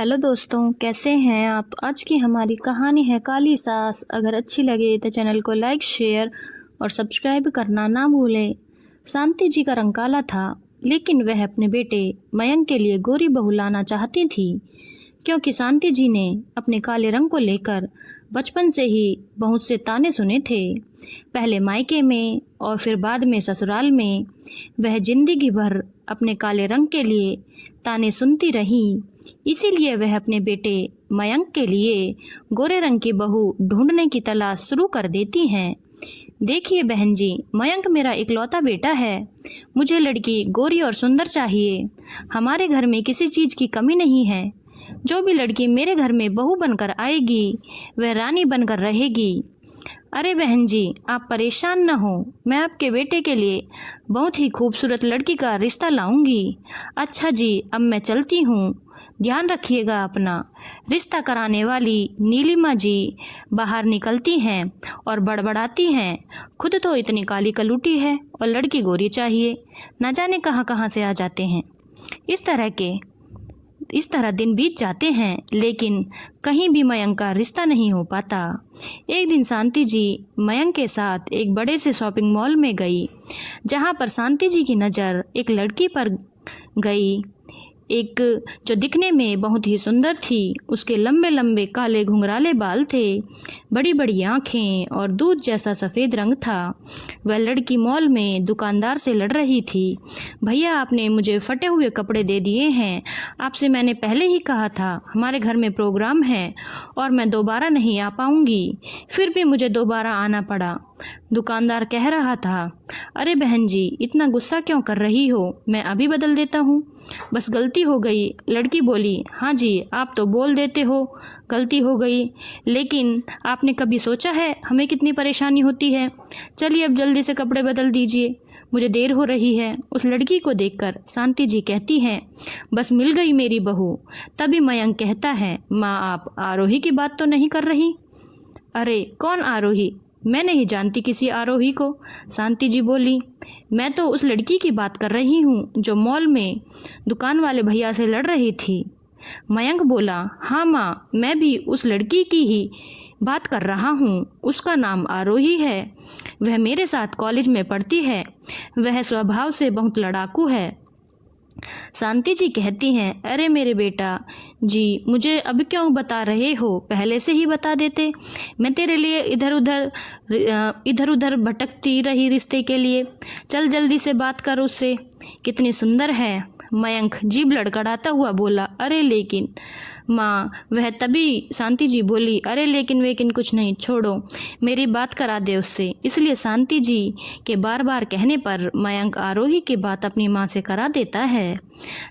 Hello दोस्तों, कैसे हैं आप। आज की हमारी कहानी है काली सास। अगर अच्छी लगे तो चैनल को लाइक, शेयर और सब्सक्राइब करना ना भूलें। शांति जी का रंग काला था, लेकिन वह अपने बेटे मयंक के लिए गोरी बहू लाना चाहती थी, क्योंकि शांति जी ने अपने काले रंग को लेकर बचपन से ही बहुत से ताने सुने थे। पहले मायके में और फिर बाद में ससुराल में वह जिंदगी भर अपने काले रंग के लिए ताने सुनती रही। इसीलिए वह अपने बेटे मयंक के लिए गोरे रंग की बहू ढूंढने की तलाश शुरू कर देती हैं। देखिए बहन जी, मयंक मेरा इकलौता बेटा है। मुझे लड़की गोरी और सुंदर चाहिए। हमारे घर में किसी चीज़ की कमी नहीं है। जो भी लड़की मेरे घर में बहू बनकर आएगी वह रानी बनकर रहेगी। अरे बहन जी, आप परेशान न हो, मैं आपके बेटे के लिए बहुत ही खूबसूरत लड़की का रिश्ता लाऊंगी। अच्छा जी, अब मैं चलती हूँ, ध्यान रखिएगा अपना। रिश्ता कराने वाली नीलिमा जी बाहर निकलती हैं और बड़बड़ाती हैं, खुद तो इतनी काली कलूटी है और लड़की गोरी चाहिए, न जाने कहाँ कहाँ से आ जाते हैं। इस तरह दिन बीत जाते हैं, लेकिन कहीं भी मयंक का रिश्ता नहीं हो पाता। एक दिन शांति जी मयंक के साथ एक बड़े से शॉपिंग मॉल में गई, जहां पर शांति जी की नज़र एक लड़की पर गई, एक जो दिखने में बहुत ही सुंदर थी। उसके लंबे लंबे काले घुंघराले बाल थे, बड़ी बड़ी आँखें और दूध जैसा सफ़ेद रंग था। वह लड़की मॉल में दुकानदार से लड़ रही थी, भैया आपने मुझे फटे हुए कपड़े दे दिए हैं। आपसे मैंने पहले ही कहा था हमारे घर में प्रोग्राम है और मैं दोबारा नहीं आ पाऊँगी, फिर भी मुझे दोबारा आना पड़ा। दुकानदार कह रहा था, अरे बहन जी, इतना गुस्सा क्यों कर रही हो, मैं अभी बदल देता हूँ, बस गलती हो गई। लड़की बोली, हाँ जी, आप तो बोल देते हो गलती हो गई, लेकिन आपने कभी सोचा है हमें कितनी परेशानी होती है। चलिए अब जल्दी से कपड़े बदल दीजिए, मुझे देर हो रही है। उस लड़की को देखकर शांति जी कहती हैं, बस मिल गई मेरी बहू। तभी मयंक कहता है, माँ आप आरोही की बात तो नहीं कर रही। अरे कौन आरोही, मैं नहीं जानती किसी आरोही को। शांति जी बोली, मैं तो उस लड़की की बात कर रही हूँ जो मॉल में दुकान वाले भैया से लड़ रही थी। मयंक बोला, हाँ माँ, मैं भी उस लड़की की ही बात कर रहा हूँ। उसका नाम आरोही है, वह मेरे साथ कॉलेज में पढ़ती है। वह स्वभाव से बहुत लड़ाकू है। शांति जी कहती हैं, अरे मेरे बेटा जी, मुझे अब क्यों बता रहे हो, पहले से ही बता देते। मैं तेरे लिए इधर उधर भटकती रही रिश्ते के लिए। चल जल्दी से बात कर उससे, कितनी सुंदर है। मयंक जीभ लड़खड़ाता हुआ बोला, अरे लेकिन माँ, वह तभी शांति जी बोली, अरे लेकिन वेकिन कुछ नहीं, छोड़ो, मेरी बात करा दे उससे। इसलिए शांति जी के बार बार कहने पर मयंक आरोही की बात अपनी माँ से करा देता है।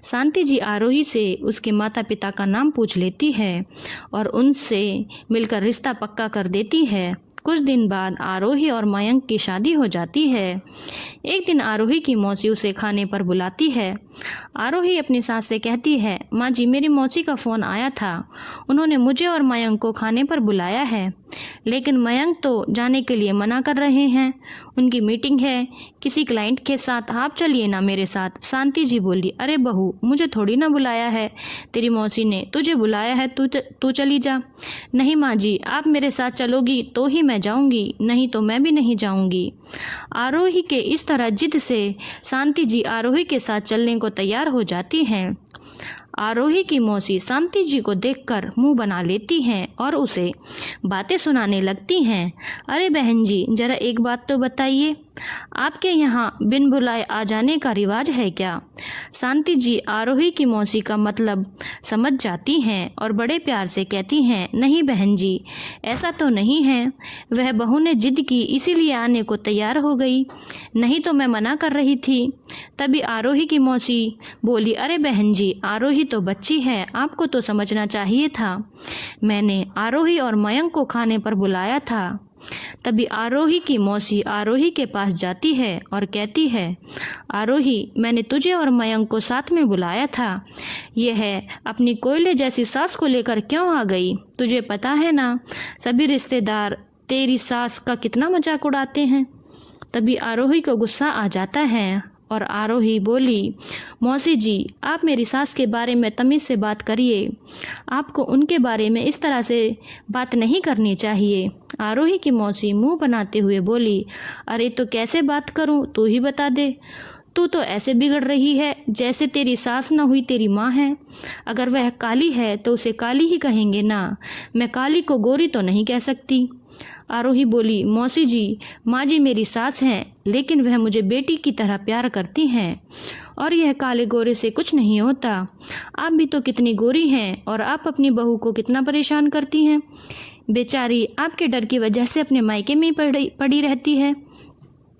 शांति जी आरोही से उसके माता पिता का नाम पूछ लेती है और उनसे मिलकर रिश्ता पक्का कर देती है। कुछ दिन बाद आरोही और मयंक की शादी हो जाती है। एक दिन आरोही की मौसी उसे खाने पर बुलाती है। आरोही अपनी सास से कहती है, माँ जी, मेरी मौसी का फ़ोन आया था, उन्होंने मुझे और मयंक को खाने पर बुलाया है, लेकिन मयंक तो जाने के लिए मना कर रहे हैं। उनकी मीटिंग है किसी क्लाइंट के साथ, आप चलिए ना मेरे साथ। शांति जी बोली, अरे बहू, मुझे थोड़ी ना बुलाया है, तेरी मौसी ने तुझे बुलाया है, तू चली जा। नहीं माँ जी, आप मेरे साथ चलोगी तो ही मैं जाऊंगी, नहीं तो मैं भी नहीं जाऊंगी। आरोही के इस तरह जिद से शांति जी आरोही के साथ चलने को तैयार हो जाती हैं। आरोही की मौसी शांति जी को देखकर मुंह बना लेती हैं और उसे बातें सुनाने लगती हैं। अरे बहन जी, जरा एक बात तो बताइए, आपके यहाँ बिन बुलाए आ जाने का रिवाज है क्या। शांति जी आरोही की मौसी का मतलब समझ जाती हैं और बड़े प्यार से कहती हैं, नहीं बहन जी, ऐसा तो नहीं है, वह बहू ने जिद की इसीलिए आने को तैयार हो गई, नहीं तो मैं मना कर रही थी। तभी आरोही की मौसी बोली, अरे बहन जी, आरोही तो बच्ची है, आपको तो समझना चाहिए था, मैंने आरोही और मयंक को खाने पर बुलाया था। तभी आरोही की मौसी आरोही के पास जाती है और कहती है, आरोही, मैंने तुझे और मयंक को साथ में बुलाया था, यह अपनी कोयले जैसी सास को लेकर क्यों आ गई। तुझे पता है ना, सभी रिश्तेदार तेरी सास का कितना मजाक उड़ाते हैं। तभी आरोही को गुस्सा आ जाता है और आरोही बोली, मौसी जी, आप मेरी सास के बारे में तमीज़ से बात करिए। आपको उनके बारे में इस तरह से बात नहीं करनी चाहिए। आरोही की मौसी मुंह बनाते हुए बोली, अरे तो कैसे बात करूं, तू ही बता दे। तू तो ऐसे बिगड़ रही है जैसे तेरी सास ना हुई तेरी माँ है। अगर वह काली है तो उसे काली ही कहेंगे ना, मैं काली को गोरी तो नहीं कह सकती। आरोही बोली, मौसी जी, माँ जी मेरी सास हैं, लेकिन वह मुझे बेटी की तरह प्यार करती हैं और यह काले गोरे से कुछ नहीं होता। आप भी तो कितनी गोरी हैं और आप अपनी बहू को कितना परेशान करती हैं। बेचारी आपके डर की वजह से अपने मायके में ही पड़ी रहती है।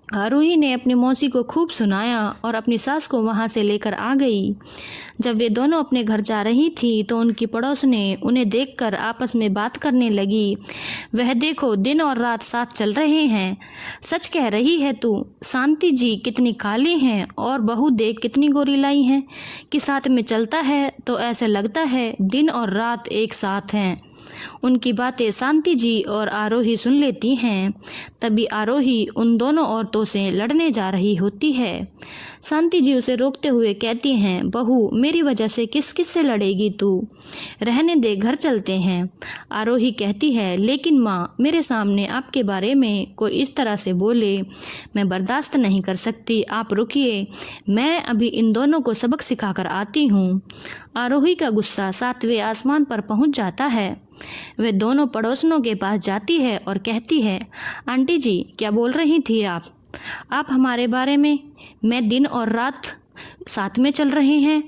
आरोही ने अपनी मौसी को खूब सुनाया और अपनी सास को वहां से लेकर आ गई। जब वे दोनों अपने घर जा रही थी तो उनकी पड़ोस ने उन्हें देखकर आपस में बात करने लगी, वह देखो दिन और रात साथ चल रहे हैं। सच कह रही है तू, शांति जी कितनी काली हैं और बहू देख कितनी गोरी लाई हैं कि साथ में चलता है तो ऐसे लगता है दिन और रात एक साथ हैं। उनकी बातें शांति जी और आरोही सुन लेती हैं। तभी आरोही उन दोनों औरतों से लड़ने जा रही होती है। शांति जी उसे रोकते हुए कहती हैं, बहू मेरी वजह से किस किस से लड़ेगी तू, रहने दे, घर चलते हैं। आरोही कहती है, लेकिन माँ, मेरे सामने आपके बारे में कोई इस तरह से बोले मैं बर्दाश्त नहीं कर सकती, आप रुकिए, मैं अभी इन दोनों को सबक सिखाकर आती हूँ। आरोही का गुस्सा 7वें आसमान पर पहुँच जाता है। वे दोनों पड़ोसनों के पास जाती है और कहती है, आंटी जी क्या बोल रही थी आप हमारे बारे में, मैं दिन और रात साथ में चल रहे हैं।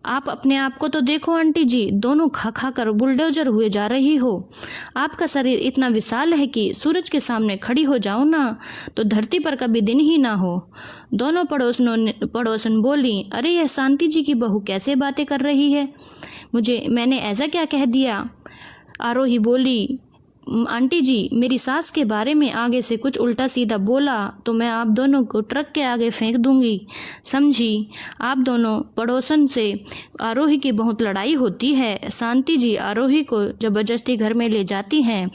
आप अपने आप को तो देखो आंटी जी, दोनों खा खा कर बुलडोजर हुए जा रही हो। आपका शरीर इतना विशाल है कि सूरज के सामने खड़ी हो जाओ ना तो धरती पर कभी दिन ही ना हो। दोनों पड़ोसन बोली, अरे यह शांति जी की बहू कैसे बातें कर रही है, मैंने ऐसा क्या कह दिया। आरोही बोली, आंटी जी मेरी सास के बारे में आगे से कुछ उल्टा सीधा बोला तो मैं आप दोनों को ट्रक के आगे फेंक दूंगी, समझी। आप दोनों पड़ोसन से आरोही की बहुत लड़ाई होती है। शांति जी आरोही को ज़बरदस्ती घर में ले जाती हैं।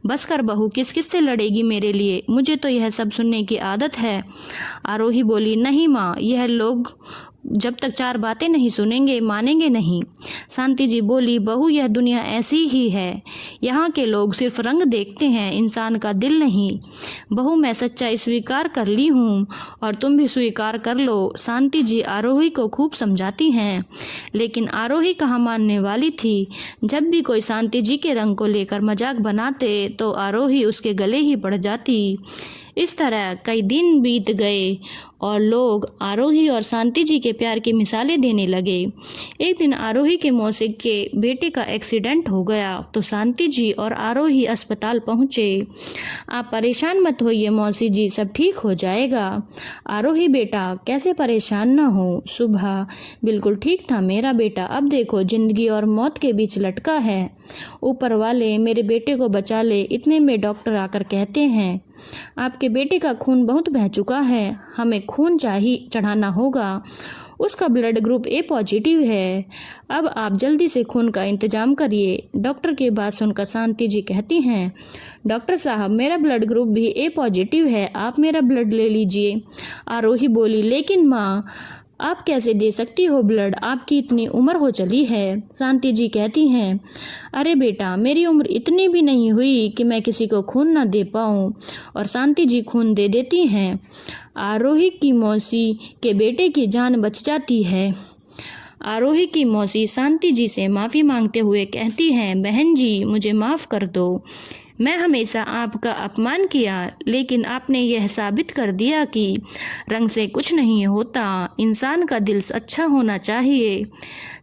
बस कर बहू, किस किस से लड़ेगी मेरे लिए, मुझे तो यह सब सुनने की आदत है। आरोही बोली, नहीं माँ, यह लोग जब तक 4 बातें नहीं सुनेंगे मानेंगे नहीं। शांति जी बोली, बहू यह दुनिया ऐसी ही है, यहाँ के लोग सिर्फ रंग देखते हैं, इंसान का दिल नहीं। बहू मैं सच्चाई स्वीकार कर ली हूँ और तुम भी स्वीकार कर लो। शांति जी आरोही को खूब समझाती हैं, लेकिन आरोही कहाँ मानने वाली थी। जब भी कोई शांति जी के रंग को लेकर मजाक बनाते तो आरोही उसके गले ही पड़ जाती। इस तरह कई दिन बीत गए और लोग आरोही और शांति जी के प्यार की मिसालें देने लगे। एक दिन आरोही के मौसी के बेटे का एक्सीडेंट हो गया तो शांति जी और आरोही अस्पताल पहुँचे। आप परेशान मत होइए मौसी जी, सब ठीक हो जाएगा। आरोही बेटा कैसे परेशान ना हो, सुबह बिल्कुल ठीक था मेरा बेटा, अब देखो जिंदगी और मौत के बीच लटका है। ऊपर वाले मेरे बेटे को बचा ले, इतने में डॉक्टर आकर कहते हैं आपके बेटे का खून बहुत बह चुका है, हमें खून चढ़ाना होगा। उसका ब्लड ग्रुप ए पॉजिटिव है, अब आप जल्दी से खून का इंतजाम करिए। डॉक्टर की बात सुनकर शांति जी कहती हैं, डॉक्टर साहब मेरा ब्लड ग्रुप भी ए पॉजिटिव है, आप मेरा ब्लड ले लीजिए। आरोही बोली, लेकिन माँ आप कैसे दे सकती हो ब्लड, आपकी इतनी उम्र हो चली है। शांति जी कहती हैं, अरे बेटा मेरी उम्र इतनी भी नहीं हुई कि मैं किसी को खून ना दे पाऊँ। और शांति जी खून दे देती हैं। आरोही की मौसी के बेटे की जान बच जाती है। आरोही की मौसी शांति जी से माफ़ी मांगते हुए कहती हैं, बहन जी मुझे माफ़ कर दो, मैं हमेशा आपका अपमान किया, लेकिन आपने यह साबित कर दिया कि रंग से कुछ नहीं होता, इंसान का दिल अच्छा होना चाहिए।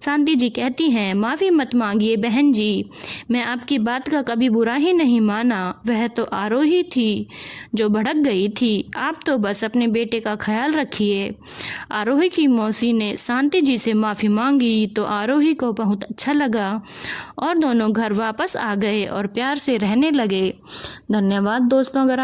शांति जी कहती हैं, माफ़ी मत मांगिए बहन जी, मैं आपकी बात का कभी बुरा ही नहीं माना, वह तो आरोही थी जो भड़क गई थी, आप तो बस अपने बेटे का ख्याल रखिए। आरोही की मौसी ने शांति जी से माफ़ी मांगी तो आरोही को बहुत अच्छा लगा और दोनों घर वापस आ गए और प्यार से रहने लगे। धन्यवाद दोस्तों। अगर आप